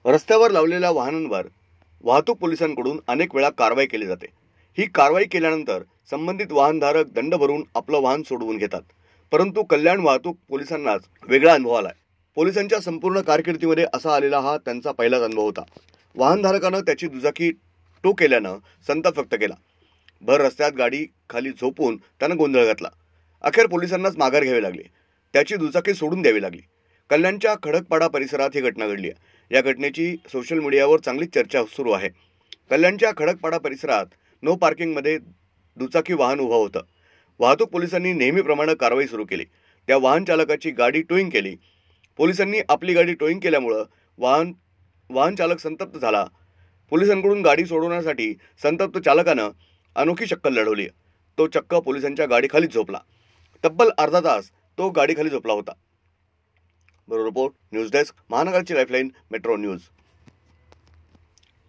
रस्त्यावर लावलेल्या वाहनांवर वाहतूक पोलिसांकडून अनेक वेळा कारवाई केली जाते। ही कारवाई केल्यानंतर संबंधित वाहनधारक दंड भरून आपलं वाहन सोडवून घेतात। परंतु कल्याण वाहतूक पोलिसांनाच वेगळा अनुभव आलाय। पोलिसांच्या संपूर्ण कारकिर्दीमध्ये असा आलेला हा त्यांचा पहिलाच अनुभव होता। वाहनधारकानं त्याची दुचाकी टो केल्यानं संताप व्यक्त केला। भर रस्त्यात गाडी खाली झोपून त्यानं गोंधळ घातला। अखेर पोलिसांनाच माघार घ्यावी लागली, त्याची दुचाकी सोडून द्यावी लागली। कल्याणच्या खडकपाडा परिसरात ही घटना घडली आहे। या घटनेची सोशल मीडियावर चांगली चर्चा सुरू आहे। कल्याणच्या खडकपाडा परिसरात नो पार्किंगमध्ये दुचाकी वाहन उभं होतं। वाहतूक पोलिसांनी नेहमीप्रमाणे कारवाई सुरू केली। त्या वाहन चालकाची गाडी टोईंग केली। पोलिसांनी आपली गाडी टोईंग केल्यामुळे वाहन चालक संतप्त झाला। पोलिसांकडून गाडी सोडवण्यासाठी संतप्त चालकानं अनोखी शक्कल लढवली। तो चक्क पोलिसांच्या गाडीखाली झोपला। तब्बल अर्धा तास तो गाडीखाली झोपला होता। ब्युरो रिपोर्ट, न्यूज डेस्क, महानगरची लाईफलाईन, मेट्रो न्यूज।